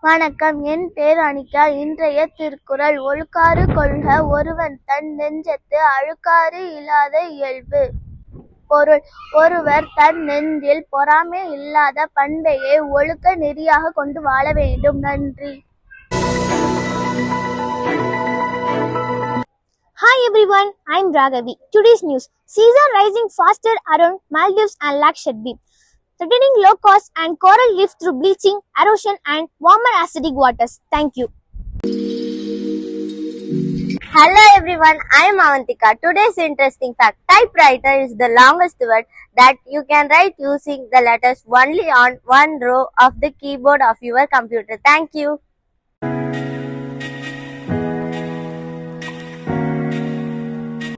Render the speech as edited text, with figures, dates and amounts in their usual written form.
வணக்கம், என் பேர் அனிகா. இன்றைய திருக்குறள். ஒழுக்காறு கொள்க ஒருவன் தன் நெஞ்சத்து அழுக்காறு இல்லாத இயல்பு. பொருள்: ஒருவர் தன் நெஞ்சில் பொறாமை இல்லாத பண்பையே ஒழுக்க நெறியாக கொண்டு வாழ வேண்டும். நன்றி. Hi everyone, I'm Raghavi. Today's news: seas are rising faster around Maldives and Lakshadweep, threatening low cost and coral reefs through bleaching, erosion, and warmer acidic waters. Thank you. Hello everyone, I am Avantika. Today's interesting fact: typewriter is the longest word that you can write using the letters only on one row of the keyboard of your computer. Thank you.